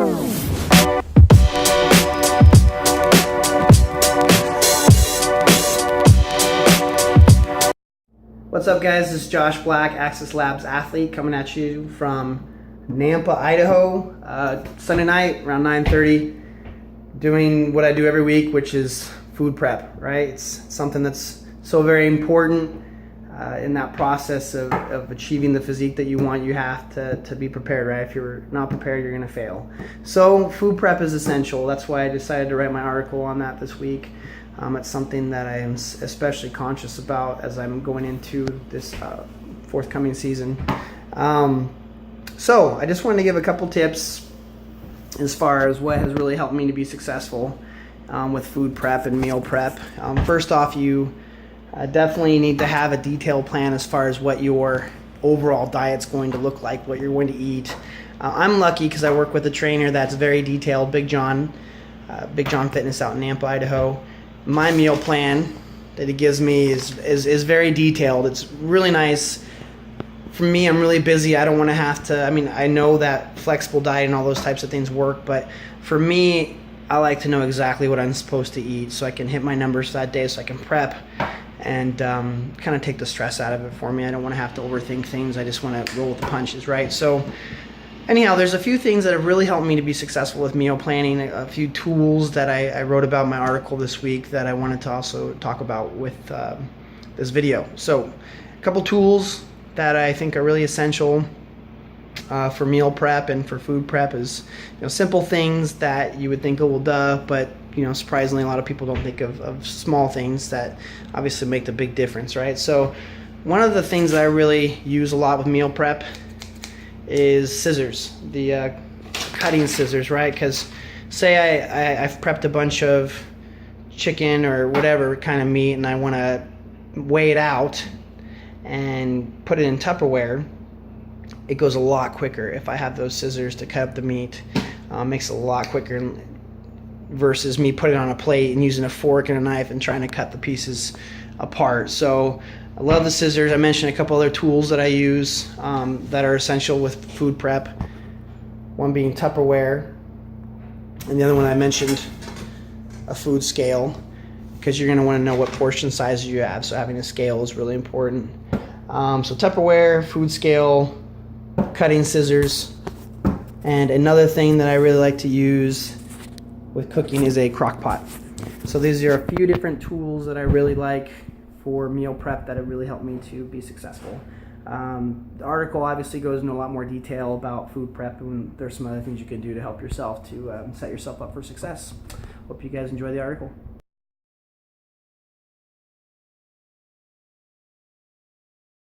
What's up, guys? This is Josh Black, Access Labs athlete, coming at you from Nampa, Idaho. Sunday night around 9:30, doing what I do every week, which is food prep, right? It's something that's so very important in that process of achieving the physique that you want. You have to be prepared, right? If you're not prepared, you're gonna fail. So food prep is essential. That's why I decided to write my article on that this week. It's something that I am especially conscious about as I'm going into this forthcoming season. So I just wanted to give a couple tips as far as what has really helped me to be successful with food prep and meal prep. First off, you definitely need to have a detailed plan as far as what your overall diet's going to look like, what you're going to eat. I'm lucky because I work with a trainer that's very detailed, Big John Fitness out in Nampa, Idaho. My meal plan that he gives me is very detailed. It's really nice. For me, I'm really busy. I don't want to have to, I know that flexible diet and all those types of things work, but for me, I like to know exactly what I'm supposed to eat so I can hit my numbers that day, so I can prep and kind of take the stress out of it for me. I don't want to have to overthink things. I just want to roll with the punches, right? So anyhow, there's a few things that have really helped me to be successful with meal planning, a few tools that I wrote about in my article this week that I wanted to also talk about with this video. So a couple tools that I think are really essential for meal prep and for food prep is, simple things that you would think, oh, well, duh, but surprisingly, a lot of people don't think of small things that obviously make the big difference, right? So one of the things that I really use a lot with meal prep is scissors, the cutting scissors, right? Because say I've prepped a bunch of chicken or whatever kind of meat and I want to weigh it out and put it in Tupperware, it goes a lot quicker if I have those scissors to cut up the meat. Makes it a lot quicker versus me putting it on a plate and using a fork and a knife and trying to cut the pieces apart. So I love the scissors. I mentioned a couple other tools that I use that are essential with food prep. One being Tupperware, and the other one I mentioned, a food scale, because you're going to want to know what portion sizes you have. So having a scale is really important. So Tupperware, food scale, cutting scissors, and another thing that I really like to use with cooking is a crock pot. So these are a few different tools that I really like for meal prep that have really helped me to be successful. The article obviously goes into a lot more detail about food prep, and there's some other things you can do to help yourself to set yourself up for success. Hope you guys enjoy the article.